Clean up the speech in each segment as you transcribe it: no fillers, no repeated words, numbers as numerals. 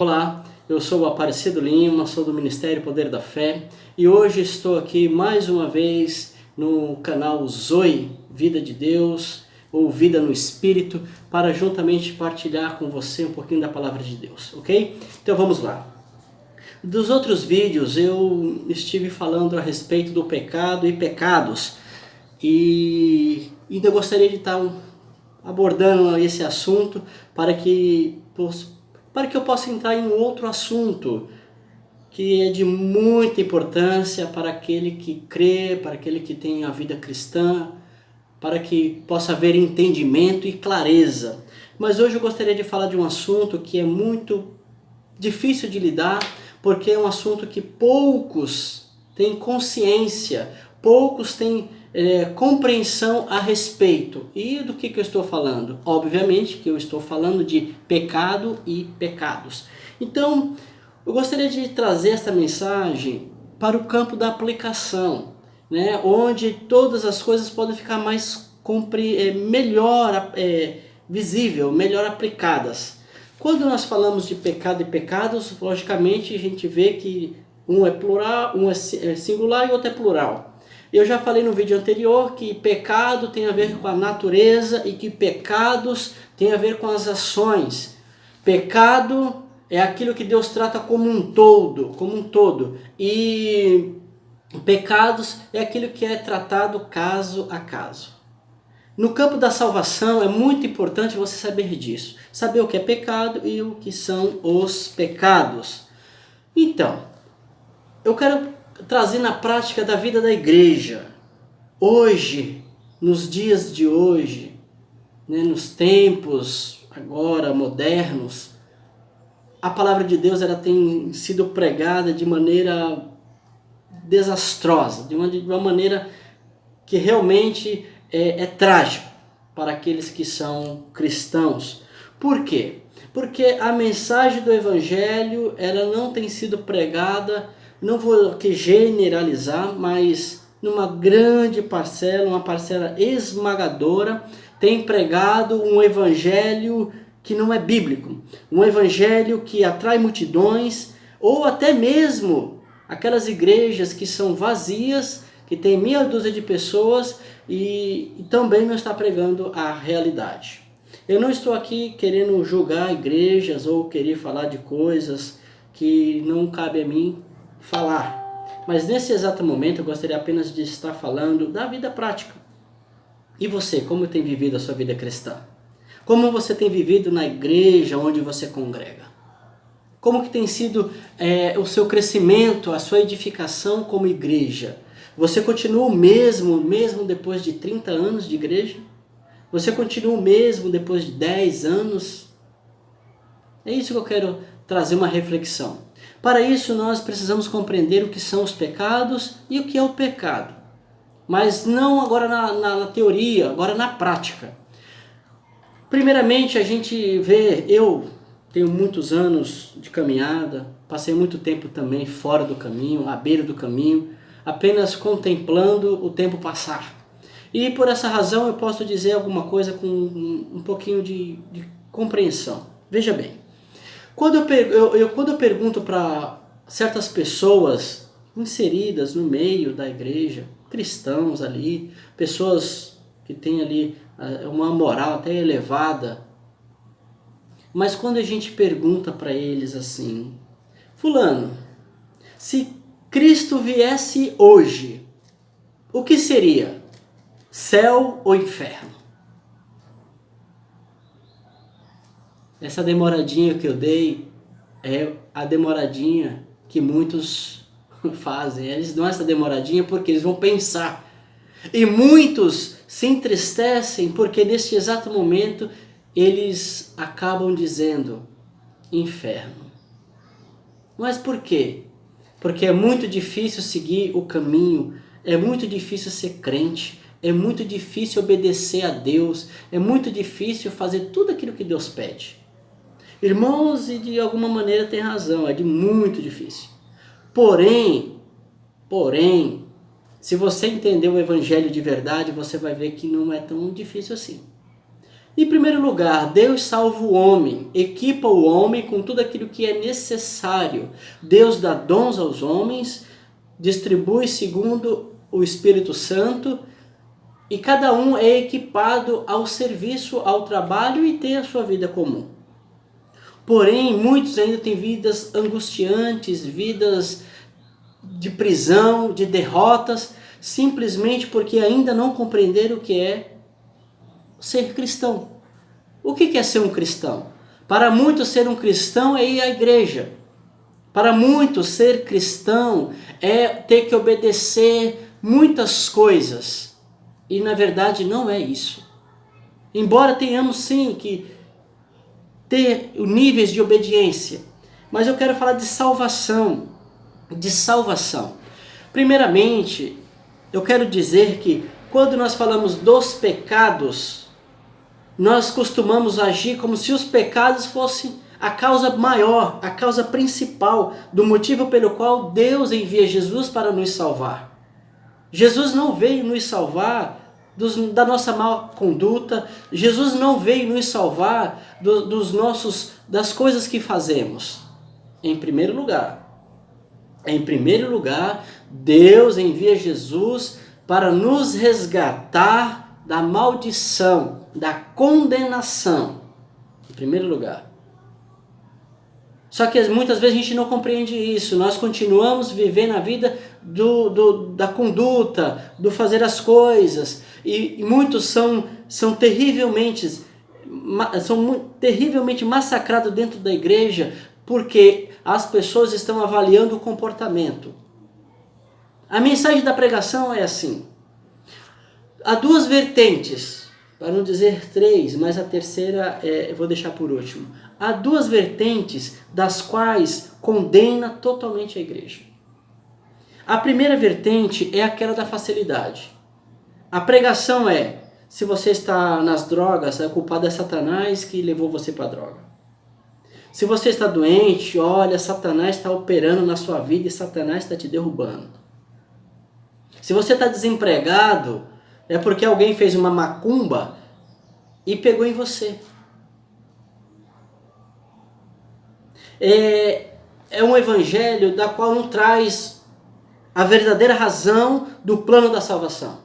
Olá, eu sou o Aparecido Lima, sou do Ministério Poder da Fé e hoje estou aqui mais uma vez no canal Zoe, Vida de Deus ou Vida no Espírito, para juntamente partilhar com você um pouquinho da Palavra de Deus, ok? Então vamos lá. Dos outros vídeos eu estive falando a respeito do pecado e pecados e ainda gostaria de estar abordando esse assunto para que eu possa entrar em outro assunto que é de muita importância para aquele que crê, para aquele que tem a vida cristã, para que possa haver entendimento e clareza. Mas hoje eu gostaria de falar de um assunto que é muito difícil de lidar, porque é um assunto que poucos têm consciência, poucos têm compreensão a respeito. E do que eu estou falando? Obviamente que eu estou falando de pecado e pecados. Então, eu gostaria de trazer esta mensagem para o campo da aplicação, né? Onde todas as coisas podem ficar melhor visível, melhor aplicadas. Quando nós falamos de pecado e pecados, logicamente a gente vê que um é plural, um é singular e outro é plural. Eu já falei no vídeo anterior que pecado tem a ver com a natureza e que pecados tem a ver com as ações. Pecado é aquilo que Deus trata como um todo, e pecados é aquilo que é tratado caso a caso. No campo da salvação é muito importante você saber disso, saber o que é pecado e o que são os pecados. Então, eu quero trazer na prática da vida da igreja, hoje, nos dias de hoje, né, nos tempos agora modernos, a palavra de Deus ela tem sido pregada de maneira desastrosa, de uma maneira que realmente é trágico para aqueles que são cristãos. Por quê? Porque a mensagem do Evangelho ela não tem sido pregada, não vou aqui generalizar, mas numa grande parcela, uma parcela esmagadora, tem pregado um evangelho que não é bíblico, um evangelho que atrai multidões, ou até mesmo aquelas igrejas que são vazias, que tem meia dúzia de pessoas e também não está pregando a realidade. Eu não estou aqui querendo julgar igrejas ou querer falar de coisas que não cabe a mim falar. Mas nesse exato momento eu gostaria apenas de estar falando da vida prática. E você, como tem vivido a sua vida cristã? Como você tem vivido na igreja onde você congrega? Como que tem sido o seu crescimento, a sua edificação como igreja? Você continua o mesmo depois de 30 anos de igreja? Você continua o mesmo depois de 10 anos? É isso que eu quero trazer uma reflexão. Para isso nós precisamos compreender o que são os pecados e o que é o pecado. Mas não agora na teoria, agora na prática. Primeiramente a gente vê, eu tenho muitos anos de caminhada, passei muito tempo também fora do caminho, à beira do caminho, apenas contemplando o tempo passar. E por essa razão eu posso dizer alguma coisa com um pouquinho de compreensão. Veja bem. Quando eu pergunto para certas pessoas inseridas no meio da igreja, cristãos ali, pessoas que têm ali uma moral até elevada, mas quando a gente pergunta para eles assim, fulano, se Cristo viesse hoje, o que seria? Céu ou inferno? Essa demoradinha que eu dei é a demoradinha que muitos fazem. Eles dão essa demoradinha porque eles vão pensar. E muitos se entristecem porque nesse exato momento eles acabam dizendo inferno. Mas por quê? Porque é muito difícil seguir o caminho, é muito difícil ser crente, é muito difícil obedecer a Deus, é muito difícil fazer tudo aquilo que Deus pede. Irmãos, e de alguma maneira tem razão, é muito difícil. Porém, se você entender o evangelho de verdade, você vai ver que não é tão difícil assim. Em primeiro lugar, Deus salva o homem, equipa o homem com tudo aquilo que é necessário. Deus dá dons aos homens, distribui segundo o Espírito Santo, e cada um é equipado ao serviço, ao trabalho e tem a sua vida comum. Porém, muitos ainda têm vidas angustiantes, vidas de prisão, de derrotas, simplesmente porque ainda não compreenderam o que é ser cristão. O que é ser um cristão? Para muitos, ser um cristão é ir à igreja. Para muitos, ser cristão é ter que obedecer muitas coisas. E na verdade não é isso. Embora tenhamos sim que ter níveis de obediência, mas eu quero falar de salvação. De salvação. Primeiramente, eu quero dizer que quando nós falamos dos pecados, nós costumamos agir como se os pecados fossem a causa maior, a causa principal do motivo pelo qual Deus envia Jesus para nos salvar. Jesus não veio nos salvar da nossa má conduta, Jesus não veio nos salvar das coisas que fazemos. Em primeiro lugar, Deus envia Jesus para nos resgatar da maldição, da condenação. Em primeiro lugar. Só que muitas vezes a gente não compreende isso. Nós continuamos vivendo a vida da conduta, do fazer as coisas. E muitos são terrivelmente massacrados dentro da igreja porque as pessoas estão avaliando o comportamento. A mensagem da pregação é assim. Há duas vertentes, para não dizer três, mas a terceira eu vou deixar por último. Há duas vertentes das quais condena totalmente a igreja. A primeira vertente é aquela da facilidade. A pregação é, se você está nas drogas, o culpado é Satanás que levou você para a droga. Se você está doente, olha, Satanás está operando na sua vida e Satanás está te derrubando. Se você está desempregado, é porque alguém fez uma macumba e pegou em você. É um evangelho da qual não traz a verdadeira razão do plano da salvação.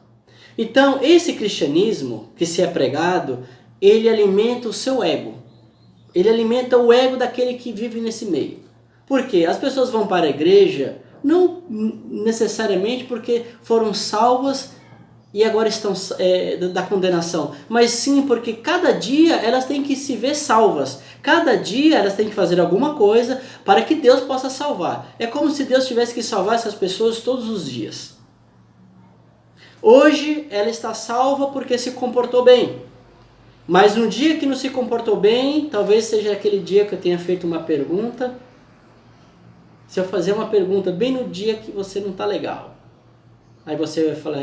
Então, esse cristianismo que se é pregado, ele alimenta o seu ego. Ele alimenta o ego daquele que vive nesse meio. Por quê? As pessoas vão para a igreja não necessariamente porque foram salvas e agora estão da condenação, mas sim porque cada dia elas têm que se ver salvas. Cada dia elas têm que fazer alguma coisa para que Deus possa salvar. É como se Deus tivesse que salvar essas pessoas todos os dias. Hoje ela está salva porque se comportou bem. Mas no dia que não se comportou bem, talvez seja aquele dia que eu tenha feito uma pergunta. Se eu fazer uma pergunta bem no dia que você não está legal, aí você vai falar,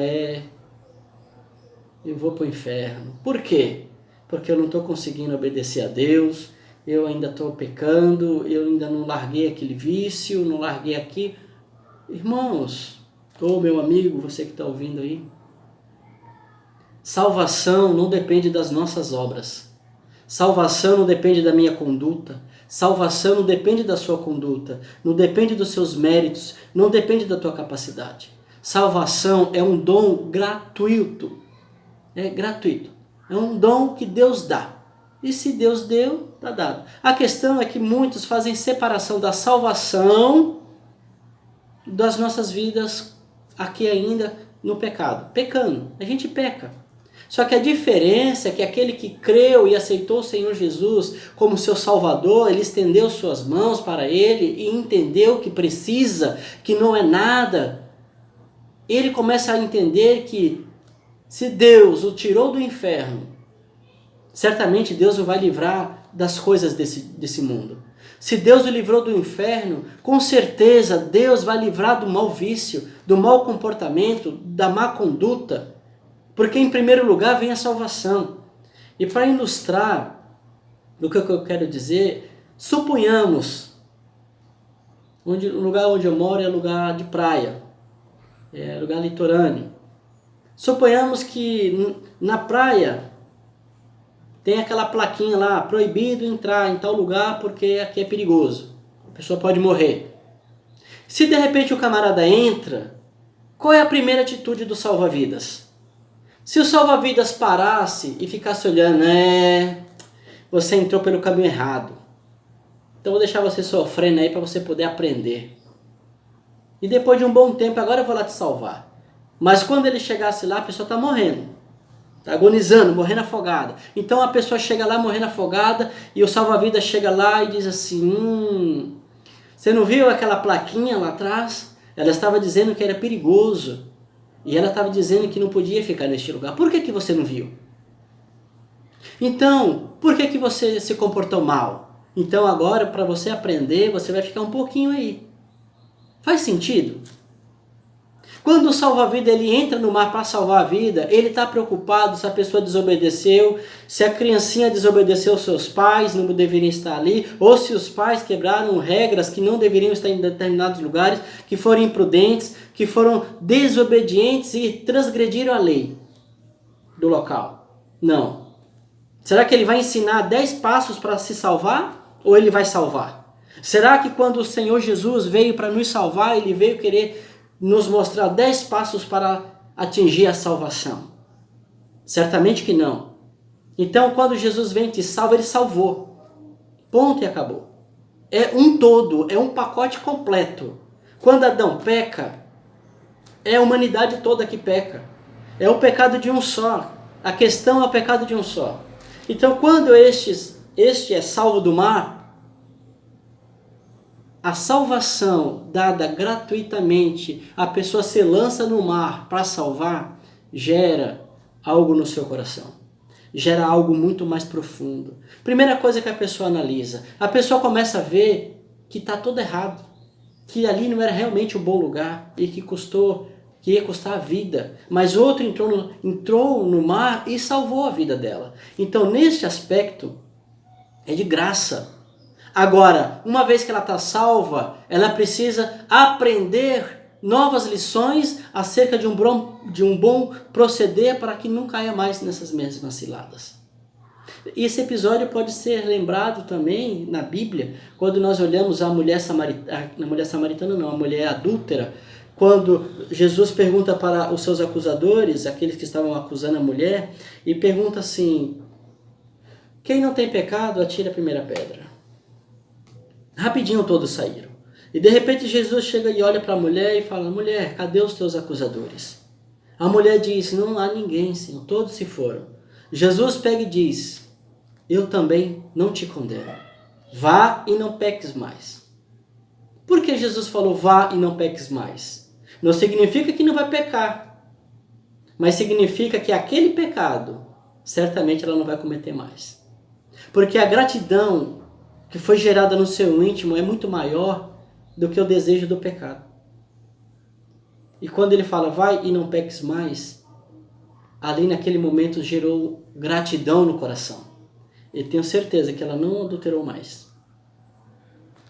eu vou para o inferno. Por quê? Porque eu não estou conseguindo obedecer a Deus, eu ainda estou pecando, eu ainda não larguei aquele vício, não larguei aqui. Irmãos, ou meu amigo, você que está ouvindo aí, salvação não depende das nossas obras. Salvação não depende da minha conduta. Salvação não depende da sua conduta. Não depende dos seus méritos. Não depende da tua capacidade. Salvação é um dom gratuito. É gratuito. É um dom que Deus dá. E se Deus deu, está dado. A questão é que muitos fazem separação da salvação das nossas vidas aqui ainda no pecado. Pecando. A gente peca. Só que a diferença é que aquele que creu e aceitou o Senhor Jesus como seu Salvador, ele estendeu suas mãos para ele e entendeu que precisa, que não é nada. Ele começa a entender que se Deus o tirou do inferno, certamente Deus o vai livrar das coisas desse mundo. Se Deus o livrou do inferno, com certeza Deus vai livrar do mau vício, do mau comportamento, da má conduta. Porque em primeiro lugar vem a salvação. E para ilustrar o que eu quero dizer, suponhamos, o lugar onde eu moro é lugar de praia, é lugar litorâneo. Suponhamos que na praia tem aquela plaquinha lá, proibido entrar em tal lugar porque aqui é perigoso. A pessoa pode morrer. Se de repente o camarada entra, qual é a primeira atitude do salva-vidas? Se o salva-vidas parasse e ficasse olhando, você entrou pelo caminho errado. Então vou deixar você sofrendo aí para você poder aprender. E depois de um bom tempo, agora eu vou lá te salvar. Mas quando ele chegasse lá, a pessoa está morrendo. Está agonizando, morrendo afogada. Então a pessoa chega lá morrendo afogada e o salva-vidas chega lá e diz assim, você não viu aquela plaquinha lá atrás? Ela estava dizendo que era perigoso. E ela estava dizendo que não podia ficar neste lugar. Por que você não viu? Então, por que você se comportou mal? Então agora, para você aprender, você vai ficar um pouquinho aí. Faz sentido? Quando o salva-vida ele entra no mar para salvar a vida, ele está preocupado se a pessoa desobedeceu, se a criancinha desobedeceu seus pais, não deveriam estar ali, ou se os pais quebraram regras que não deveriam estar em determinados lugares, que foram imprudentes, que foram desobedientes e transgrediram a lei do local. Não. Será que ele vai ensinar 10 passos para se salvar ou ele vai salvar? Será que quando o Senhor Jesus veio para nos salvar, ele veio querer nos mostrar 10 passos para atingir a salvação? Certamente que não. Então, quando Jesus vem e te salva, ele salvou. Ponto e acabou. É um todo, é um pacote completo. Quando Adão peca, é a humanidade toda que peca. É o pecado de um só. A questão é o pecado de um só. Então, quando este é salvo do mar, a salvação dada gratuitamente, a pessoa se lança no mar para salvar, gera algo no seu coração. Gera algo muito mais profundo. Primeira coisa que a pessoa analisa, a pessoa começa a ver que está tudo errado, que ali não era realmente um bom lugar e que ia custar a vida. Mas outro entrou no mar e salvou a vida dela. Então, neste aspecto, é de graça. Agora, uma vez que ela está salva, ela precisa aprender novas lições acerca de um bom proceder para que não caia mais nessas mesmas ciladas. Esse episódio pode ser lembrado também na Bíblia, quando nós olhamos a mulher samaritana, a mulher adúltera, quando Jesus pergunta para os seus acusadores, aqueles que estavam acusando a mulher, e pergunta assim, quem não tem pecado, atire a primeira pedra. Rapidinho todos saíram. E de repente Jesus chega e olha para a mulher e fala, mulher, cadê os teus acusadores? A mulher diz, não há ninguém, Senhor, todos se foram. Jesus pega e diz, eu também não te condeno. Vá e não peques mais. Por que Jesus falou vá e não peques mais? Não significa que não vai pecar, mas significa que aquele pecado, certamente ela não vai cometer mais. Porque a gratidão que foi gerada no seu íntimo é muito maior do que o desejo do pecado. E quando ele fala, vai e não peques mais, ali naquele momento gerou gratidão no coração. E tenho certeza que ela não adulterou mais.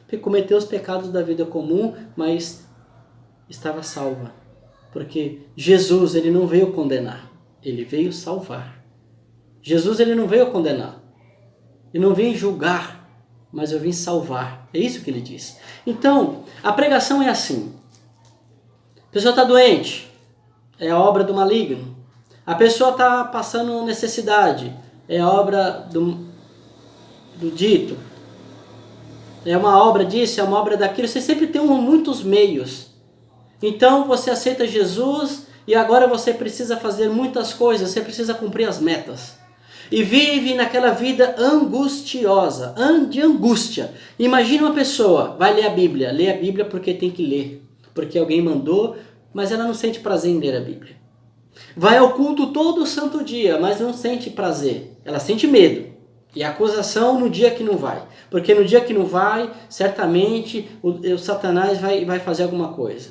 Porque cometeu os pecados da vida comum, mas estava salva. Porque Jesus, ele não veio condenar, ele veio salvar. Jesus, ele não veio condenar, ele não veio julgar, mas eu vim salvar. É isso que ele diz. Então, a pregação é assim. A pessoa está doente, é a obra do maligno. A pessoa está passando necessidade, é a obra do dito. É uma obra disso, é uma obra daquilo. Você sempre tem muitos meios. Então, você aceita Jesus e agora você precisa fazer muitas coisas, você precisa cumprir as metas. E vive naquela vida angustiosa, de angústia. Imagina uma pessoa, vai ler a Bíblia porque tem que ler, porque alguém mandou, mas ela não sente prazer em ler a Bíblia. Vai ao culto todo santo dia, mas não sente prazer, ela sente medo. E acusação no dia que não vai, porque no dia que não vai, certamente o Satanás vai fazer alguma coisa.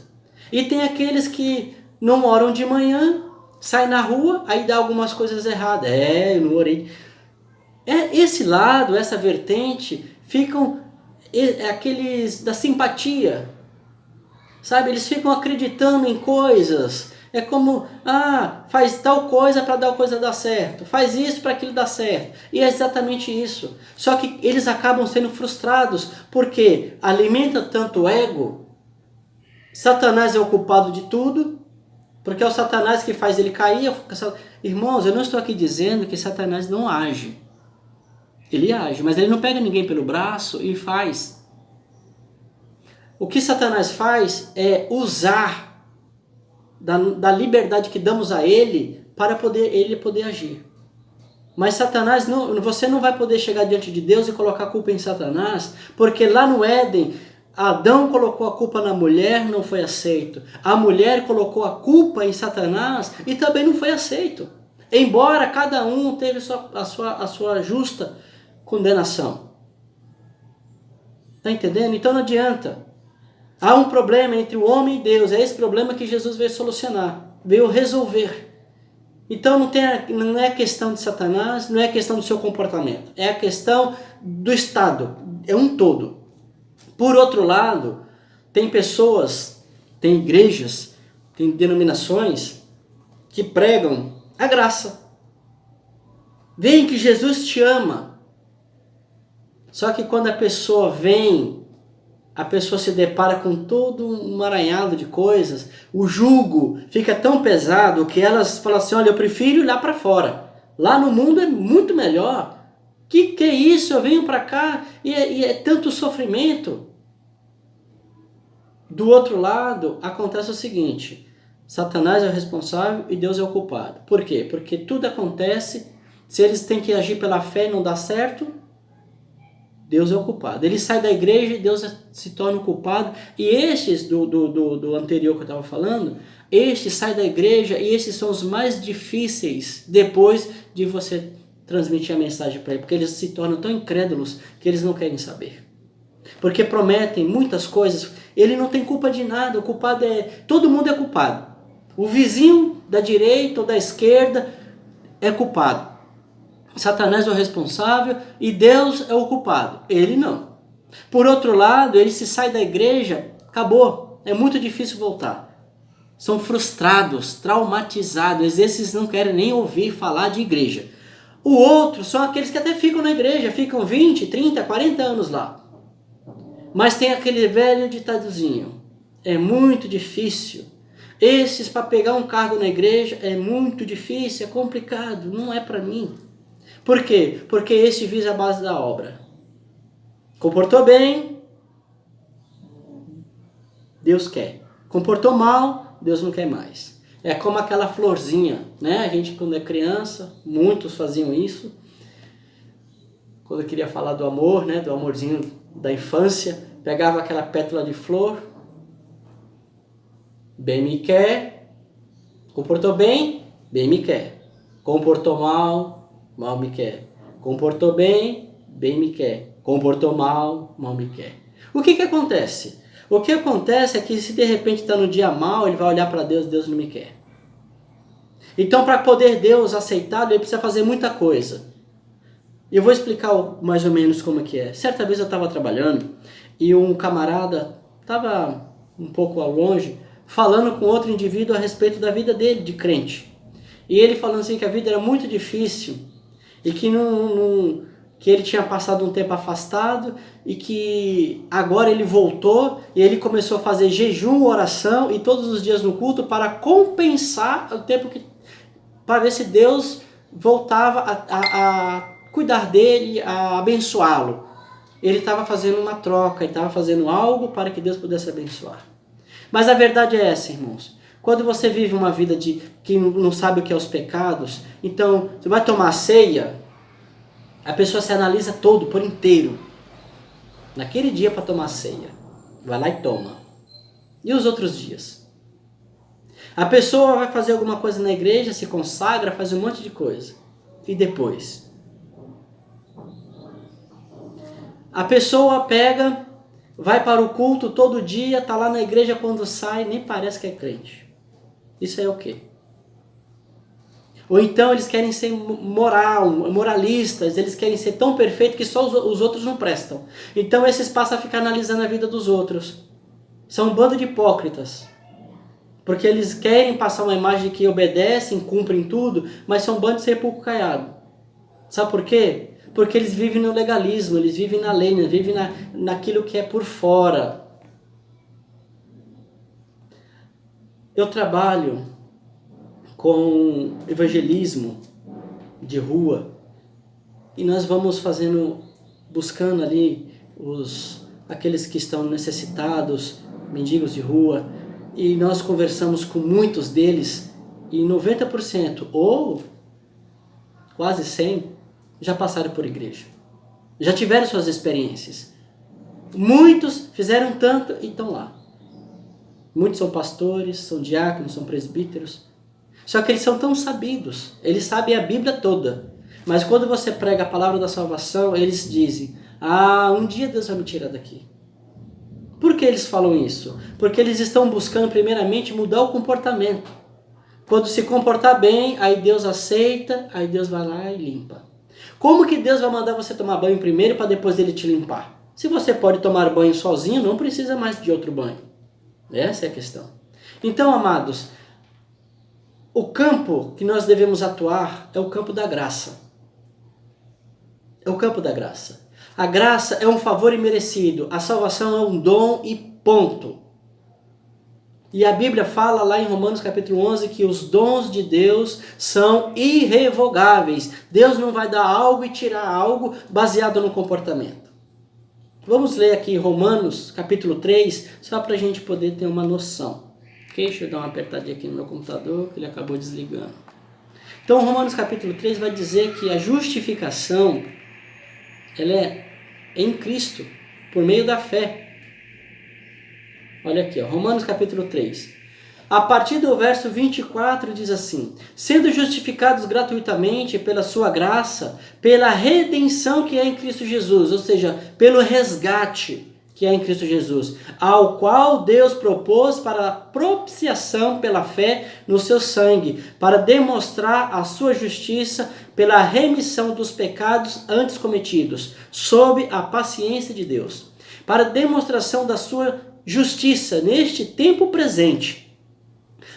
E tem aqueles que não oram de manhã, sai na rua, aí dá algumas coisas erradas. Eu não orei. Esse lado, essa vertente, ficam aqueles da simpatia. Sabe, eles ficam acreditando em coisas É como, faz tal coisa para tal coisa dar certo, faz isso para aquilo dar certo. E é exatamente isso. Só que eles acabam sendo frustrados, porque alimenta tanto o ego, Satanás é o culpado de tudo, porque é o Satanás que faz ele cair. Irmãos, eu não estou aqui dizendo que Satanás não age. Ele age, mas ele não pega ninguém pelo braço e faz. O que Satanás faz é usar da liberdade que damos a ele para ele poder agir. Mas Satanás, você não vai poder chegar diante de Deus e colocar a culpa em Satanás, porque lá no Éden, Adão colocou a culpa na mulher, não foi aceito. A mulher colocou a culpa em Satanás e também não foi aceito. Embora cada um teve a sua justa condenação. Está entendendo? Então não adianta. Há um problema entre o homem e Deus. É esse problema que Jesus veio solucionar, veio resolver. Então não é questão de Satanás, não é questão do seu comportamento. É a questão do Estado. É um todo. Por outro lado, tem pessoas, tem igrejas, tem denominações que pregam a graça. Vem que Jesus te ama. Só que quando a pessoa vem, a pessoa se depara com todo um emaranhado de coisas, o jugo fica tão pesado que elas falam assim, olha, eu prefiro ir lá para fora. Lá no mundo é muito melhor. Que é isso? Eu venho para cá e é tanto sofrimento. Do outro lado, acontece o seguinte, Satanás é o responsável e Deus é o culpado. Por quê? Porque tudo acontece, se eles têm que agir pela fé e não dá certo, Deus é o culpado. Ele sai da igreja e Deus se torna o culpado. E estes do anterior que eu estava falando, estes saem da igreja e estes são os mais difíceis depois de você transmitir a mensagem para ele, porque eles se tornam tão incrédulos que eles não querem saber. Porque prometem muitas coisas, ele não tem culpa de nada, o culpado todo mundo é culpado. O vizinho da direita ou da esquerda é culpado. Satanás é o responsável e Deus é o culpado. Ele não. Por outro lado, ele se sai da igreja, acabou. É muito difícil voltar. São frustrados, traumatizados. Esses não querem nem ouvir falar de igreja. O outro são aqueles que até ficam na igreja, ficam 20, 30, 40 anos lá. Mas tem aquele velho ditadozinho. É muito difícil. Esses, para pegar um cargo na igreja, é muito difícil, é complicado. Não é para mim. Por quê? Porque este visa a base da obra. Comportou bem, Deus quer. Comportou mal, Deus não quer mais. É como aquela florzinha, né? A gente quando é criança, muitos faziam isso. Quando eu queria falar do amor, né? Do amorzinho da infância, pegava aquela pétala de flor, bem me quer, comportou bem, bem me quer. Comportou mal, mal me quer. Comportou bem, bem me quer. Comportou mal, mal me quer. O que acontece? O que acontece é que se de repente está no dia mal, ele vai olhar para Deus, Deus não me quer. Então para poder Deus aceitá-lo, ele precisa fazer muita coisa. E eu vou explicar mais ou menos como é que é. Certa vez eu estava trabalhando e um camarada estava um pouco ao longe, falando com outro indivíduo a respeito da vida dele, de crente. E ele falando assim que a vida era muito difícil e que, que ele tinha passado um tempo afastado e que agora ele voltou e ele começou a fazer jejum, oração e todos os dias no culto para compensar o tempo para ver se Deus voltava a cuidar dele, a abençoá-lo. Ele estava fazendo uma troca, ele estava fazendo algo para que Deus pudesse abençoar. Mas a verdade é essa, irmãos. Quando você vive uma vida que não sabe o que é os pecados, então você vai tomar ceia, a pessoa se analisa todo, por inteiro. Naquele dia para tomar ceia, vai lá e toma. E os outros dias? A pessoa vai fazer alguma coisa na igreja, se consagra, faz um monte de coisa. E depois? A pessoa pega, vai para o culto todo dia, está lá na igreja, quando sai, nem parece que é crente. Isso é o quê? Ou então eles querem ser moralistas, eles querem ser tão perfeitos que só os outros não prestam. Então esses passam a ficar analisando a vida dos outros. São um bando de hipócritas. Porque eles querem passar uma imagem de que obedecem, cumprem tudo, mas são bandos de sepulcro caiado. Sabe por quê? Porque eles vivem no legalismo, eles vivem na lei, eles vivem naquilo que é por fora. Eu trabalho com evangelismo de rua e nós vamos buscando ali aqueles que estão necessitados, mendigos de rua, e nós conversamos com muitos deles e 90% ou quase 100% já passaram por igreja, já tiveram suas experiências. Muitos fizeram tanto e estão lá. Muitos são pastores, são diáconos, são presbíteros. Só que eles são tão sabidos, eles sabem a Bíblia toda. Mas quando você prega a palavra da salvação, eles dizem: um dia Deus vai me tirar daqui. Por que eles falam isso? Porque eles estão buscando primeiramente mudar o comportamento. Quando se comportar bem, aí Deus aceita, aí Deus vai lá e limpa. Como que Deus vai mandar você tomar banho primeiro para depois ele te limpar? Se você pode tomar banho sozinho, não precisa mais de outro banho. Essa é a questão. Então, amados, o campo que nós devemos atuar é o campo da graça. É o campo da graça. A graça é um favor imerecido. A salvação é um dom e ponto. E a Bíblia fala lá em Romanos capítulo 11 que os dons de Deus são irrevogáveis. Deus não vai dar algo e tirar algo baseado no comportamento. Vamos ler aqui Romanos capítulo 3, só para a gente poder ter uma noção. Ok? Deixa eu dar uma apertadinha aqui no meu computador, que ele acabou desligando. Então Romanos capítulo 3 vai dizer que a justificação ela é em Cristo, por meio da fé. Olha aqui, Romanos capítulo 3. A partir do verso 24 diz assim: sendo justificados gratuitamente pela sua graça, pela redenção que é em Cristo Jesus, ou seja, pelo resgate que é em Cristo Jesus, ao qual Deus propôs para a propiciação pela fé no seu sangue, para demonstrar a sua justiça pela remissão dos pecados antes cometidos, sob a paciência de Deus, para demonstração da sua justiça neste tempo presente,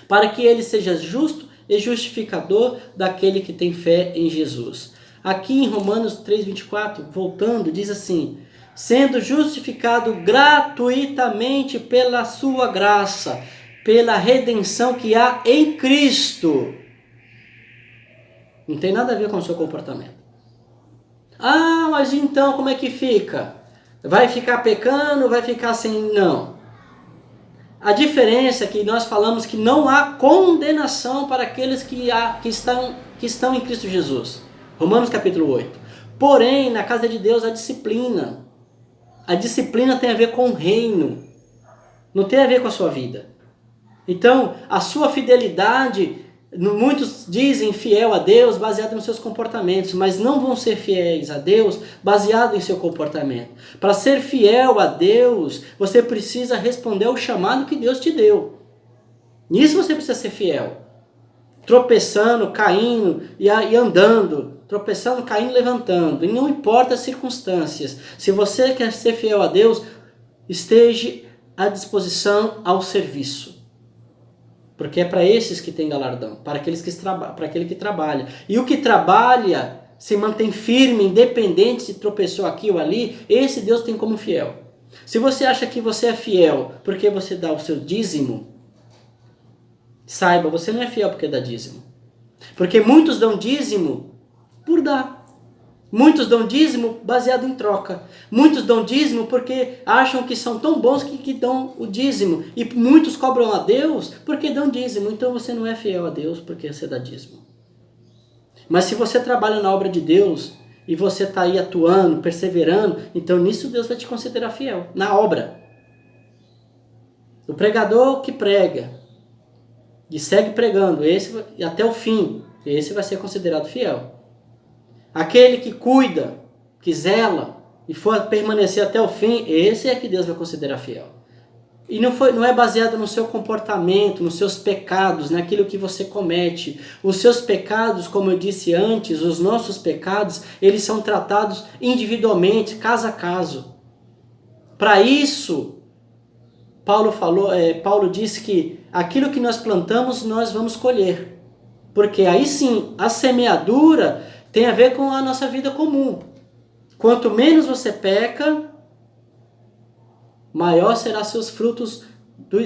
para que ele seja justo e justificador daquele que tem fé em Jesus. Aqui em Romanos 3:24, voltando, diz assim: sendo justificado gratuitamente pela sua graça, pela redenção que há em Cristo. Não tem nada a ver com o seu comportamento. Mas então como é que fica? Vai ficar pecando? Vai ficar sem? Não. A diferença é que nós falamos que não há condenação para aqueles que estão em Cristo Jesus. Romanos capítulo 8. Porém, na casa de Deus há disciplina. A disciplina tem a ver com o reino. Não tem a ver com a sua vida. Então, a sua fidelidade, muitos dizem fiel a Deus baseado nos seus comportamentos, mas não vão ser fiéis a Deus baseado em seu comportamento. Para ser fiel a Deus, você precisa responder ao chamado que Deus te deu. Nisso você precisa ser fiel. Tropeçando, caindo e andando. Tropeçando, caindo, levantando. E não importa as circunstâncias. Se você quer ser fiel a Deus, esteja à disposição ao serviço. Porque é para esses que tem galardão, para aquele que trabalha. E o que trabalha, se mantém firme, independente se tropeçou aqui ou ali, esse Deus tem como fiel. Se você acha que você é fiel porque você dá o seu dízimo, saiba, você não é fiel porque dá dízimo. Porque muitos dão dízimo por dar. Muitos dão dízimo baseado em troca. Muitos dão dízimo porque acham que são tão bons que dão o dízimo. E muitos cobram a Deus porque dão dízimo. Então você não é fiel a Deus porque você dá dízimo. Mas se você trabalha na obra de Deus e você está aí atuando, perseverando, então nisso Deus vai te considerar fiel, na obra. O pregador que prega e segue pregando até o fim, esse vai ser considerado fiel. Aquele que cuida, que zela e for permanecer até o fim, esse é que Deus vai considerar fiel. E não é baseado no seu comportamento, nos seus pecados, naquilo que você comete. Os seus pecados, como eu disse antes, os nossos pecados, eles são tratados individualmente, caso a caso. Para isso, Paulo disse que aquilo que nós plantamos, nós vamos colher. Porque aí sim, a semeadura tem a ver com a nossa vida comum. Quanto menos você peca, maior serão seus frutos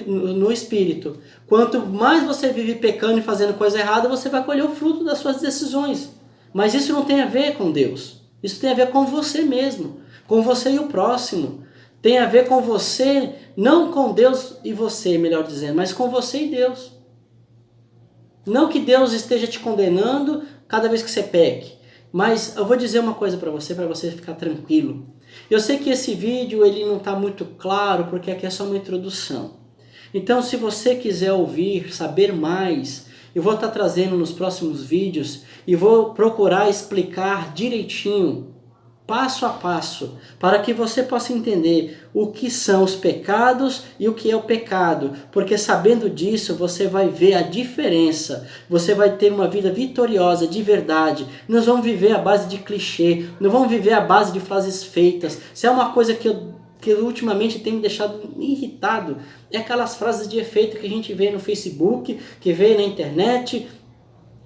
no Espírito. Quanto mais você vive pecando e fazendo coisa errada, você vai colher o fruto das suas decisões. Mas isso não tem a ver com Deus. Isso tem a ver com você mesmo, com você e o próximo. Tem a ver com você, não com Deus e você, melhor dizendo, mas com você e Deus. Não que Deus esteja te condenando cada vez que você peque, mas eu vou dizer uma coisa para você ficar tranquilo. Eu sei que esse vídeo ele não está muito claro, porque aqui é só uma introdução. Então, se você quiser ouvir, saber mais, eu vou estar trazendo nos próximos vídeos e vou procurar explicar direitinho, passo a passo, para que você possa entender o que são os pecados e o que é o pecado, porque sabendo disso você vai ver a diferença, você vai ter uma vida vitoriosa de verdade. Nós vamos viver à base de clichê, não vamos viver à base de frases feitas. Se é uma coisa que ultimamente tem me deixado irritado, é aquelas frases de efeito que a gente vê no Facebook, que vê na internet.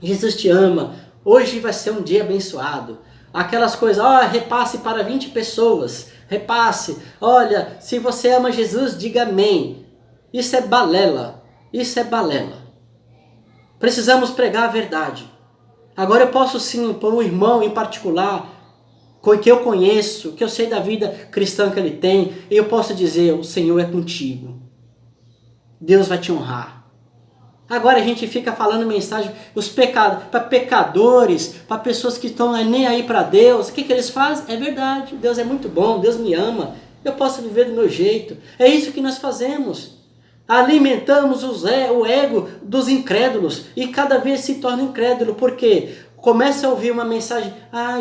Jesus te ama, hoje vai ser um dia abençoado. Aquelas coisas, repasse para 20 pessoas, repasse, olha, se você ama Jesus, diga amém. Isso é balela, isso é balela. Precisamos pregar a verdade. Agora eu posso sim, por um irmão em particular, que eu conheço, que eu sei da vida cristã que ele tem, eu posso dizer, o Senhor é contigo. Deus vai te honrar. Agora a gente fica falando mensagem, os pecados, para pecadores, para pessoas que estão nem aí para Deus. O que eles fazem? É verdade, Deus é muito bom, Deus me ama, eu posso viver do meu jeito. É isso que nós fazemos. Alimentamos o ego dos incrédulos e cada vez se torna incrédulo. Por quê? Começa a ouvir uma mensagem,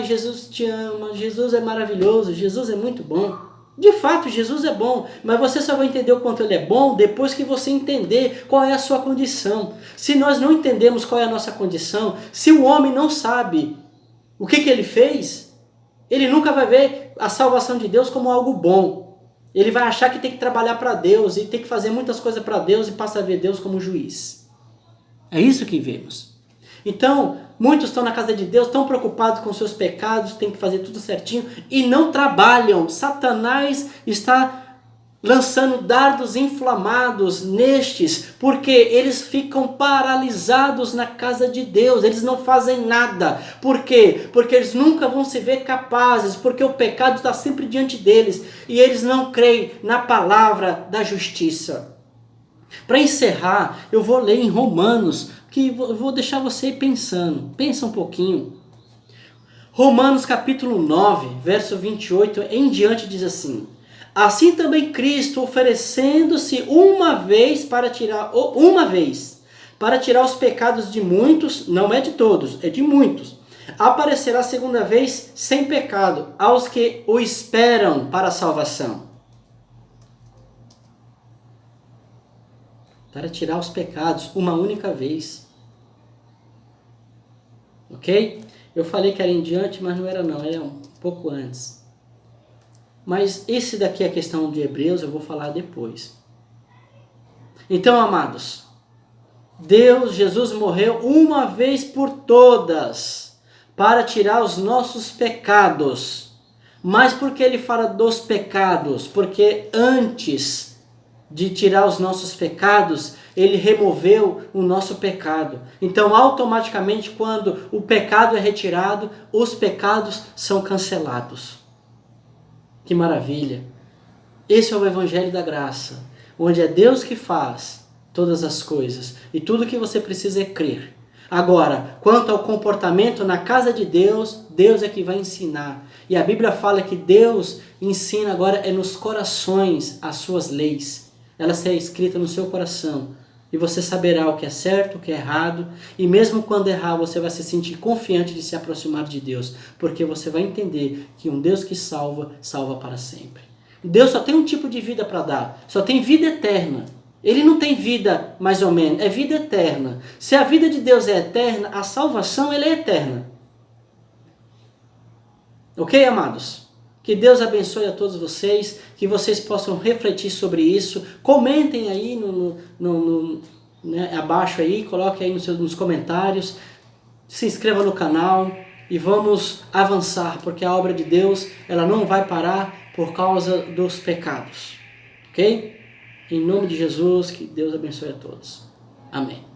Jesus te ama, Jesus é maravilhoso, Jesus é muito bom. De fato, Jesus é bom, mas você só vai entender o quanto ele é bom depois que você entender qual é a sua condição. Se nós não entendemos qual é a nossa condição, se o homem não sabe o que ele fez, ele nunca vai ver a salvação de Deus como algo bom. Ele vai achar que tem que trabalhar para Deus e tem que fazer muitas coisas para Deus e passa a ver Deus como juiz. É isso que vemos. Então, muitos estão na casa de Deus, estão preocupados com seus pecados, tem que fazer tudo certinho e não trabalham. Satanás está lançando dardos inflamados nestes, porque eles ficam paralisados na casa de Deus, eles não fazem nada. Por quê? Porque eles nunca vão se ver capazes, porque o pecado está sempre diante deles e eles não creem na palavra da justiça. Para encerrar, eu vou ler em Romanos, que eu vou deixar você pensando. Pensa um pouquinho. Romanos capítulo 9, verso 28 em diante diz assim: assim também Cristo, oferecendo-se uma vez para tirar os pecados de muitos, não é de todos, é de muitos, aparecerá segunda vez sem pecado aos que o esperam para a salvação. Para tirar os pecados uma única vez. Ok? Eu falei que era em diante, mas não era não, era um pouco antes. Mas esse daqui é a questão de Hebreus, eu vou falar depois. Então, amados, Jesus morreu uma vez por todas para tirar os nossos pecados. Mas por que ele fala dos pecados? Porque antes de tirar os nossos pecados, ele removeu o nosso pecado. Então, automaticamente, quando o pecado é retirado, os pecados são cancelados. Que maravilha! Esse é o Evangelho da Graça, onde é Deus que faz todas as coisas e tudo que você precisa é crer. Agora, quanto ao comportamento na casa de Deus, Deus é que vai ensinar. E a Bíblia fala que Deus ensina agora é nos corações as suas leis. Ela será escrita no seu coração e você saberá o que é certo, o que é errado, e mesmo quando errar você vai se sentir confiante de se aproximar de Deus, porque você vai entender que um Deus que salva, salva para sempre. Deus só tem um tipo de vida para dar, só tem vida eterna. Ele não tem vida mais ou menos, é vida eterna. Se a vida de Deus é eterna, a salvação ela é eterna. Ok, amados? Que Deus abençoe a todos vocês, que vocês possam refletir sobre isso. Comentem aí né, abaixo aí, coloquem aí nos comentários. Se inscreva no canal e vamos avançar, porque a obra de Deus ela não vai parar por causa dos pecados. Ok? Em nome de Jesus, que Deus abençoe a todos. Amém.